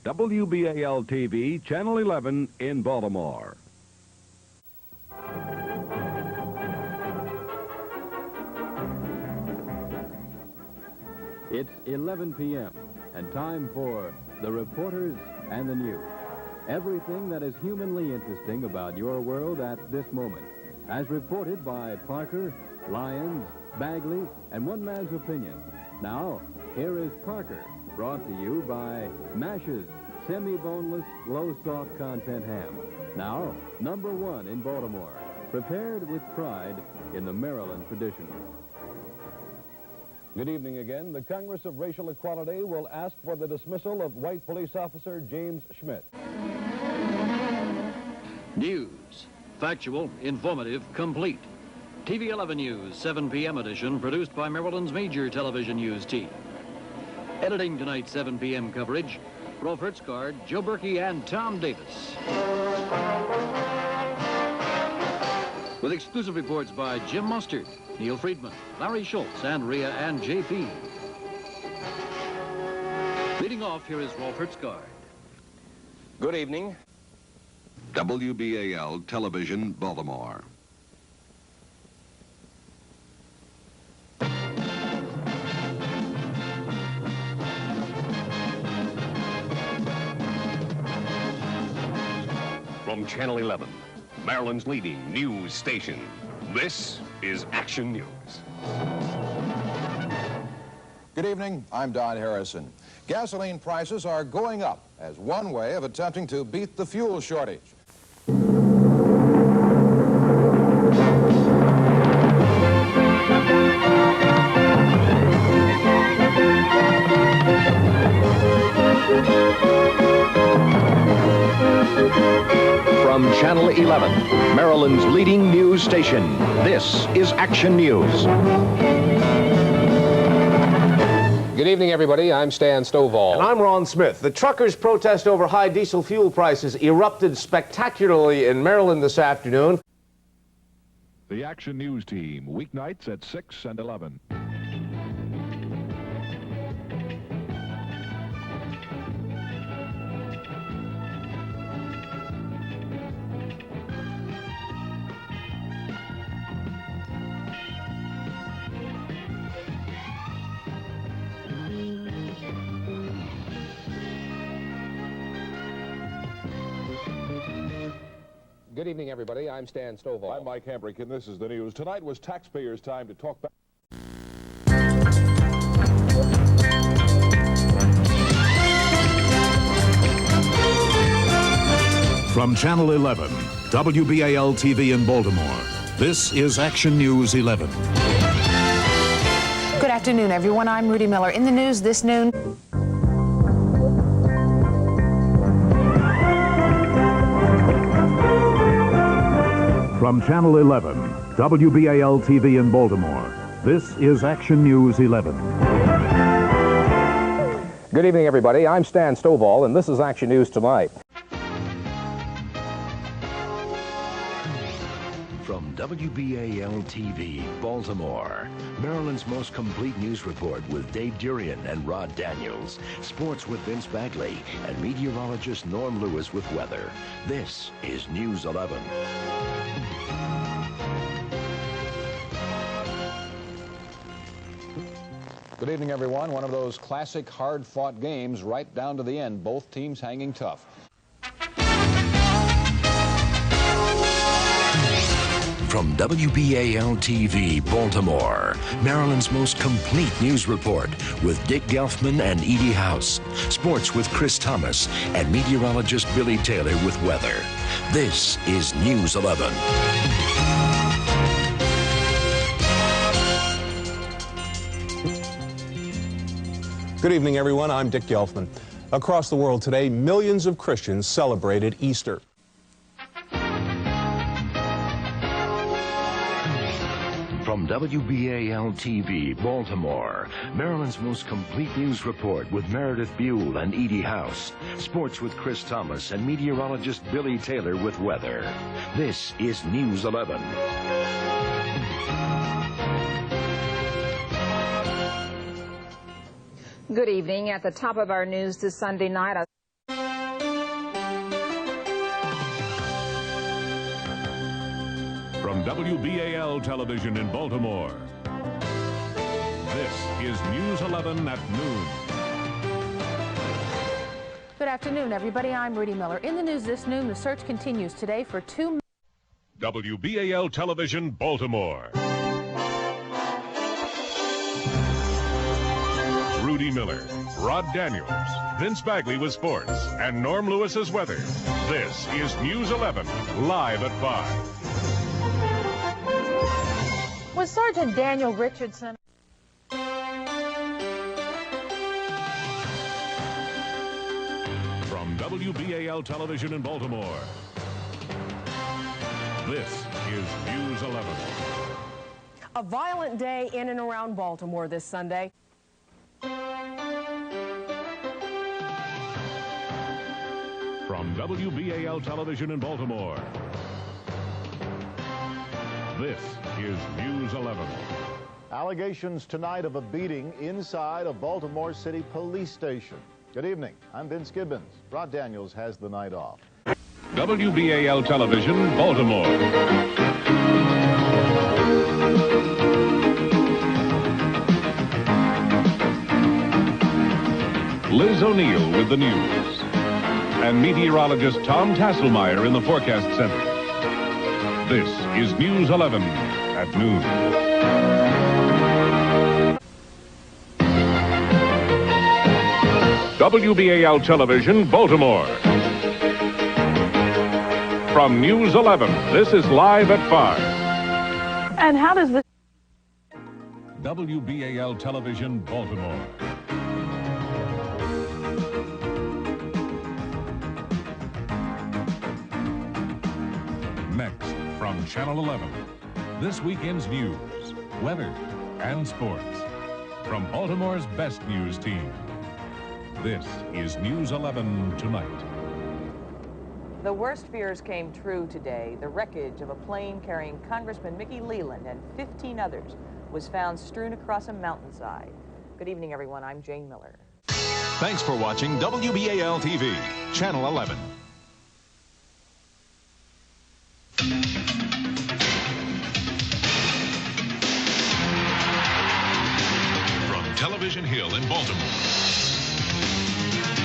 WBAL-TV Channel 11 in Baltimore. It's 11 p.m. and time for the reporters and the news. Everything that is humanly interesting about your world at this moment, as reported by Parker, Lyons, Bagley, and One Man's Opinion. Now, here is Parker, brought to you by Mash's semi-boneless, low salt content ham. Now, #1 in Baltimore, prepared with pride in the Maryland tradition. Good evening again. The Congress of Racial Equality will ask for the dismissal of white police officer James Schmidt. News. Factual, informative, complete. TV 11 News, 7 p.m. edition, produced by Maryland's major television news team. Editing tonight's 7 p.m. coverage, Rolf Hertzgaard, Joe Berkey, and Tom Davis. With exclusive reports by Jim Mustard, Neil Friedman, Larry Schultz, Andrea, and J.P. Leading off, here is Rolf Hertzgaard. Good evening. WBAL Television, Baltimore. From Channel 11, Maryland's leading news station, this is Action News. Good evening, I'm Don Harrison. Gasoline prices are going up as one way of attempting to beat the fuel shortage. From Channel 11, Maryland's leading news station, this is Action News. Good evening, everybody. I'm Stan Stovall. And I'm Ron Smith. The truckers' protest over high diesel fuel prices erupted spectacularly in Maryland this afternoon. The Action News team, weeknights at 6 and 11. Good evening, everybody. I'm Stan Stovall. I'm Mike Hambrick, and this is the news. Tonight was taxpayers' time to talk back. From Channel 11, WBAL-TV in Baltimore, this is Action News 11. Good afternoon, everyone. I'm Rudy Miller. In the news this noon. From Channel 11, WBAL-TV in Baltimore, this is Action News 11. Good evening, everybody. I'm Stan Stovall, and this is Action News Tonight. From WBAL-TV, Baltimore, Maryland's most complete news report with Dave Durian and Rod Daniels, sports with Vince Bagley, and meteorologist Norm Lewis with weather. This is News 11. Good evening, everyone. One of those classic hard-fought games right down to the end. Both teams hanging tough. From WBAL-TV, Baltimore, Maryland's most complete news report with Dick Gelfman and Edie House, sports with Chris Thomas, and meteorologist Billy Taylor with weather. This is News 11. Good evening, everyone. I'm Dick Gelfman. Across the world today, millions of Christians celebrated Easter. From WBAL-TV, Baltimore, Maryland's most complete news report with Meredith Buell and Edie House, sports with Chris Thomas, and meteorologist Billy Taylor with weather. This is News 11. Good evening. At the top of our news this Sunday night, WBAL Television in Baltimore, this is News 11 at noon. Good afternoon, everybody. I'm Rudy Miller. In the news this noon, the search continues today for two... WBAL Television, Baltimore. Rudy Miller, Rod Daniels, Vince Bagley with sports, and Norm Lewis's weather. This is News 11, live at 5. Was Sergeant Daniel Richardson... From WBAL Television in Baltimore, this is News 11. A violent day in and around Baltimore this Sunday. From WBAL Television in Baltimore, this is News 11. Allegations tonight of a beating inside a Baltimore City police station. Good evening. I'm Vince Gibbons. Rod Daniels has the night off. WBAL Television, Baltimore. Liz O'Neill with the news, and meteorologist Tom Tasselmeyer in the forecast center. This is News 11 at noon. WBAL Television, Baltimore. From News 11, this is Live at 5. And how does this... WBAL Television, Baltimore. Next, from Channel 11, this weekend's news, weather, and sports. From Baltimore's best news team, this is News 11 Tonight. The worst fears came true today. The wreckage of a plane carrying Congressman Mickey Leland and 15 others was found strewn across a mountainside. Good evening, everyone. I'm Jane Miller. Thanks for watching WBAL-TV, Channel 11. From Television Hill in Baltimore,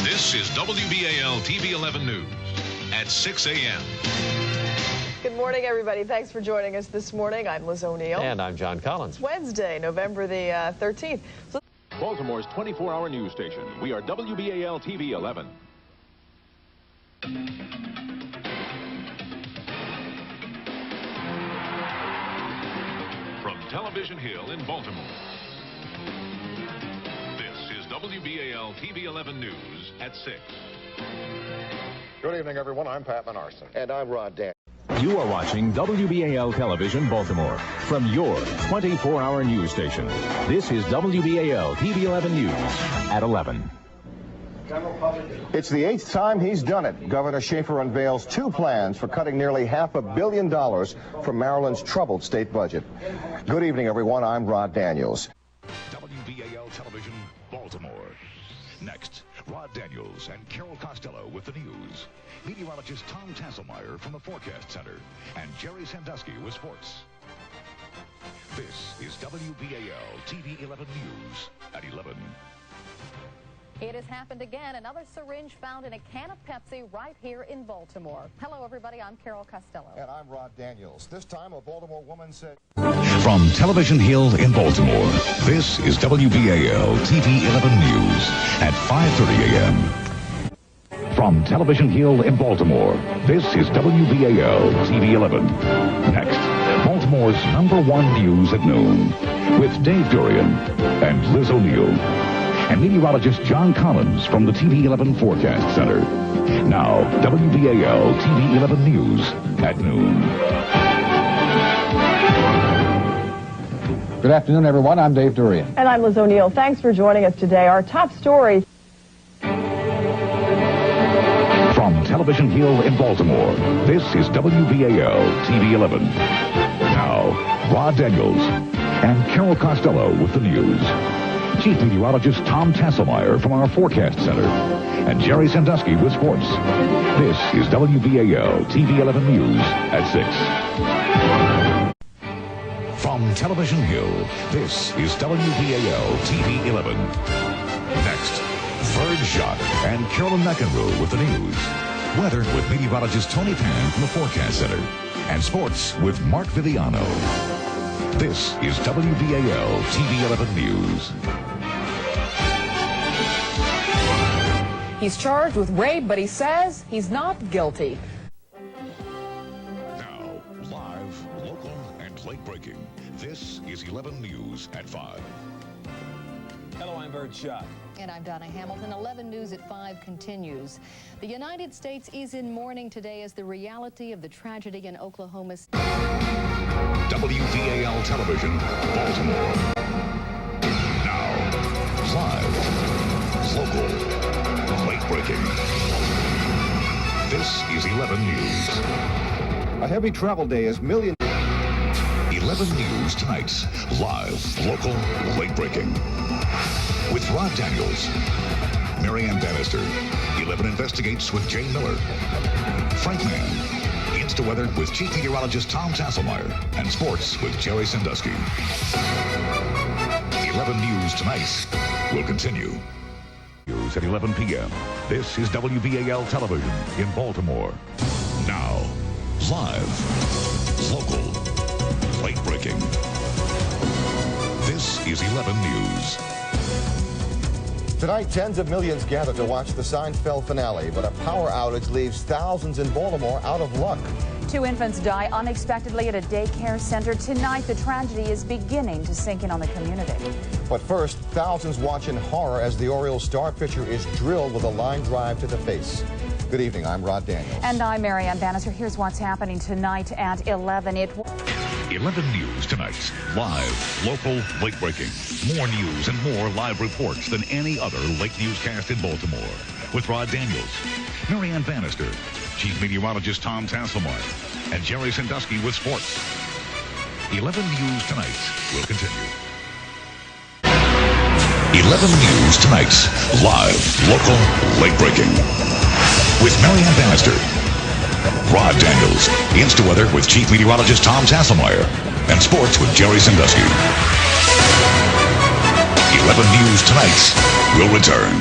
this is WBAL-TV 11 News at 6 a.m. Good morning, everybody. Thanks for joining us this morning. I'm Liz O'Neill. And I'm John Collins. It's Wednesday, November the 13th. Baltimore's 24-hour news station. We are WBAL-TV 11. From Television Hill in Baltimore, this is WBAL-TV 11 News at 6. Good evening, everyone. I'm Pat Menarson. And I'm Rod Dan. You are watching WBAL Television Baltimore from your 24-hour news station. This is WBAL-TV 11 News at 11. It's the 8th time he's done it. Governor Schaefer unveils 2 plans for cutting nearly $500 million from Maryland's troubled state budget. Good evening, everyone. I'm Rod Daniels. WBAL Television, Baltimore. Next, Rod Daniels and Carol Costello with the news. Meteorologist Tom Tasselmeyer from the Forecast Center. And Jerry Sandusky with sports. This is WBAL-TV 11 News at 11. It has happened again. Another syringe found in a can of Pepsi right here in Baltimore. Hello, everybody. I'm Carol Costello. And I'm Rod Daniels. This time, a Baltimore woman said... From Television Hill in Baltimore, this is WBAL-TV 11 News at 5:30 a.m. From Television Hill in Baltimore, this is WBAL-TV 11. Next, Baltimore's #1 news at noon with Dave Durian and Liz O'Neill. And meteorologist John Collins from the TV 11 Forecast Center. Now, WBAL-TV 11 News at noon. Good afternoon, everyone. I'm Dave Durian. And I'm Liz O'Neill. Thanks for joining us today. Our top story. From Television Hill in Baltimore, this is WBAL-TV 11. Now, Rod Daniels and Carol Costello with the news. Chief Meteorologist Tom Tasselmeyer from our Forecast Center. And Jerry Sandusky with sports. This is WBAL-TV 11 News at 6. From Television Hill, this is WBAL-TV 11. Next, Third Shot and Carolyn McEnroe with the news. Weather with meteorologist Tony Pan from the Forecast Center. And sports with Mark Viviano. This is WBAL-TV 11 News. He's charged with rape, but he says he's not guilty. Now, live, local, and late-breaking. This is 11 News at 5. Hello, I'm Bird Schott. And I'm Donna Hamilton. 11 News at 5 continues. The United States is in mourning today as the reality of the tragedy in Oklahoma. WBAL Television, Baltimore. Now, live, local, late-breaking. This is 11 News. A heavy travel day as millions... 11 News tonight's live, local, late-breaking. With Rod Daniels, Marianne Bannister, 11 Investigates with Jay Miller, Frank Mann, Insta-Weather with Chief Meteorologist Tom Tasselmeyer, and Sports with Jerry Sandusky. 11 News tonight will continue. News at 11 p.m. This is WBAL Television in Baltimore. Now, live, local, late-breaking. This is 11 News. Tonight, tens of millions gather to watch the Seinfeld finale, but a power outage leaves thousands in Baltimore out of luck. 2 infants die unexpectedly at a daycare center. Tonight, the tragedy is beginning to sink in on the community. But first, thousands watch in horror as the Orioles star pitcher is drilled with a line drive to the face. Good evening, I'm Rod Daniels. And I'm Marianne Bannister. Here's what's happening tonight at 11. 11 News tonight. Live, local, late-breaking. More news and more live reports than any other late newscast in Baltimore. With Rod Daniels, Marianne Bannister, Chief Meteorologist Tom Tasselmeyer, and Jerry Sandusky with sports. 11 News tonight will continue. 11 News tonight. Live, local, late-breaking. With Marianne Bannister, Rod Daniels, Insta-Weather with Chief Meteorologist Tom Tasselmeyer, and Sports with Jerry Sandusky. 11 News tonight will return.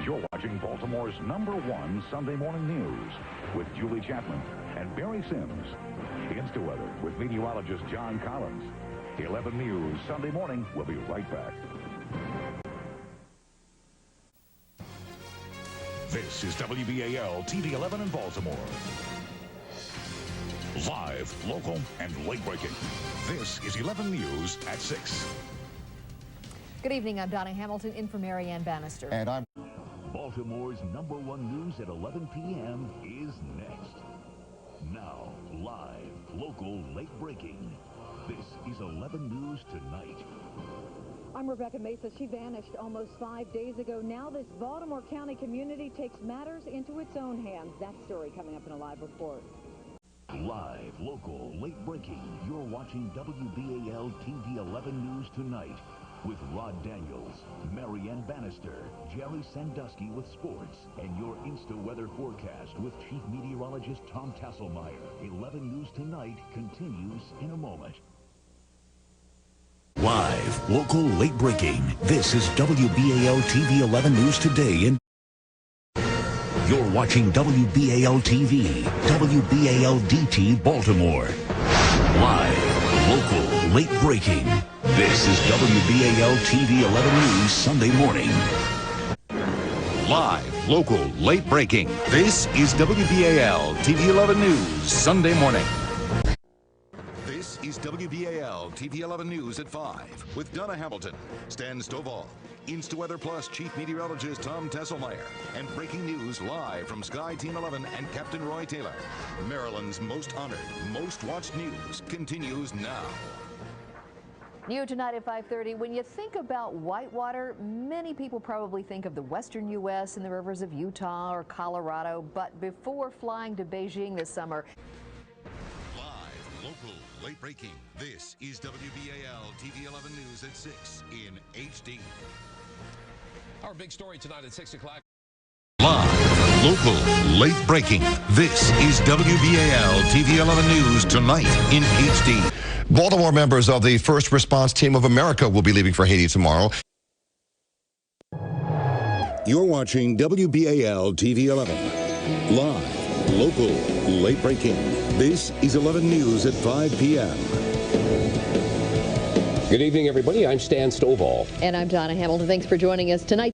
You're watching Baltimore's #1 Sunday morning news with Julie Chapman and Barry Sims. Insta-Weather with meteorologist John Collins. 11 News Sunday morning. We'll be right back. This is WBAL-TV 11 in Baltimore. Live, local, and late-breaking. This is 11 News at 6. Good evening. I'm Donna Hamilton, in for Marianne Bannister. And I'm... Baltimore's #1 news at 11 p.m. is next. Now, live, local, late-breaking. This is 11 News Tonight. I'm Rebecca Mesa. She vanished almost 5 days ago. Now this Baltimore County community takes matters into its own hands. That story coming up in a live report. Live, local, late-breaking. You're watching WBAL-TV 11 News Tonight with Rod Daniels, Marianne Bannister, Jerry Sandusky with sports, and your Insta-Weather forecast with Chief Meteorologist Tom Tasselmeyer. 11 News Tonight continues in a moment. Live, local, late-breaking. This is WBAL-TV 11 News Today in... You're watching WBAL-TV, WBAL-DT Baltimore. Live, local, late-breaking. This is WBAL-TV 11 News Sunday morning. Live, local, late-breaking. This is WBAL-TV 11 News Sunday morning. This is WBAL-TV 11 News at 5 with Donna Hamilton, Stan Stovall, Insta-Weather Plus Chief Meteorologist Tom Tasselmeyer, and breaking news live from Sky Team 11 and Captain Roy Taylor. Maryland's most honored, most watched news continues now. New tonight at 5:30. When you think about whitewater, many people probably think of the western U.S. and the rivers of Utah or Colorado. But before flying to Beijing this summer... Live, local, late-breaking. This is WBAL-TV 11 News at 6 in HD. Our big story tonight at 6 o'clock. Live, local, late breaking. This is WBAL-TV 11 News tonight in HD. Baltimore members of the First Response Team of America will be leaving for Haiti tomorrow. You're watching WBAL-TV 11. Live, local, late breaking. This is 11 News at 5 p.m. Good evening, everybody. I'm Stan Stovall. And I'm Donna Hamilton. Thanks for joining us tonight.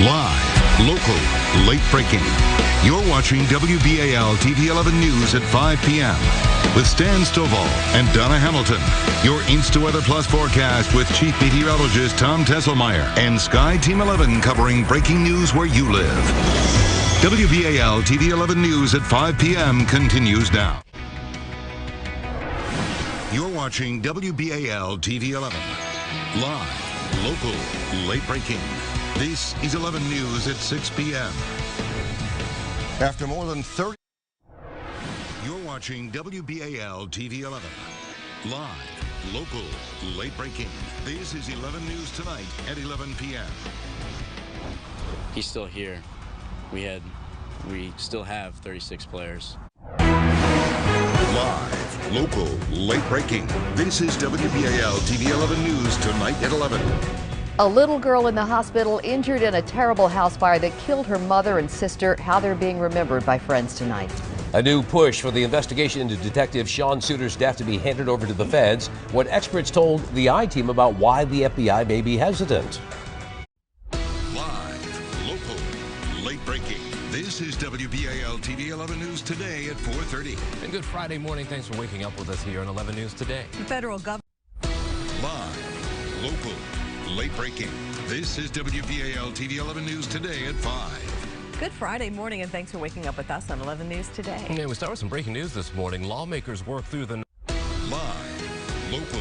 Live, local, late breaking. You're watching WBAL-TV 11 News at 5 p.m. with Stan Stovall and Donna Hamilton. Your InstaWeather Plus forecast with Chief Meteorologist Tom Tesselmeyer and Sky Team 11 covering breaking news where you live. WBAL-TV 11 News at 5 p.m. continues now. You're watching WBAL-TV 11. Live, local, late breaking. This is 11 News at 6 p.m. After more than 30... You're watching WBAL-TV 11. Live, local, late breaking. This is 11 News tonight at 11 p.m. He's still here. We still have 36 players. Live, local, late breaking. This is WBAL-TV 11 News tonight at 11. A little girl in the hospital injured in a terrible house fire that killed her mother and sister. How they're being remembered by friends tonight. A new push for the investigation into Detective Sean Suiter's death to be handed over to the feds. What experts told the I-Team about why the FBI may be hesitant. Live, local, late breaking. This is WBAL-TV 11 News today at 4:30. And good Friday morning. Thanks for waking up with us here on 11 News Today. The federal government. Live, local, late breaking. This is WBAL-TV 11 News today at 5. Good Friday morning, and thanks for waking up with us on 11 News Today. And we start with some breaking news this morning. Lawmakers work through the... Live, local,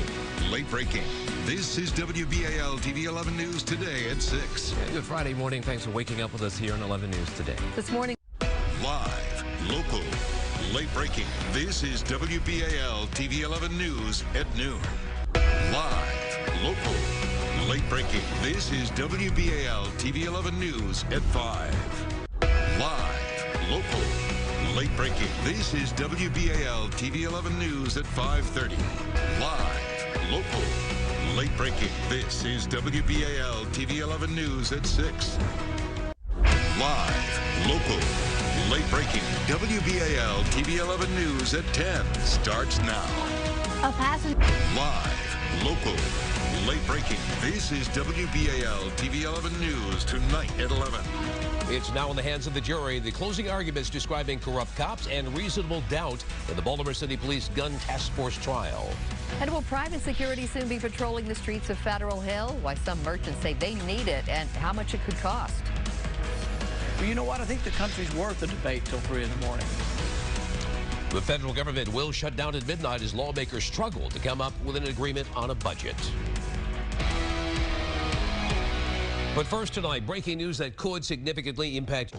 late breaking. This is WBAL-TV 11 News today at 6. And good Friday morning. Thanks for waking up with us here on 11 News Today. This morning. Live, local, late breaking. This is WBAL-TV 11 News at noon. Live, local, late breaking. This is WBAL-TV 11 News at 5. Live, local, late breaking. This is WBAL-TV 11 News at 5:30. Live, local, late breaking. This is WBAL-TV 11 News at 6. Live, local, late breaking. WBAL-TV 11 News at 10 starts now. A passenger. Live, local, late breaking. This is WBAL-TV 11 News tonight at 11. It's now in the hands of the jury. The closing arguments describing corrupt cops and reasonable doubt in the Baltimore City Police Gun Task Force trial. And will private security soon be patrolling the streets of Federal Hill? Why some merchants say they need it and how much it could cost. Well, you know what? I think the country's worth a debate till 3 in the morning. The federal government will shut down at midnight as lawmakers struggle to come up with an agreement on a budget. But first tonight, breaking news that could significantly impact...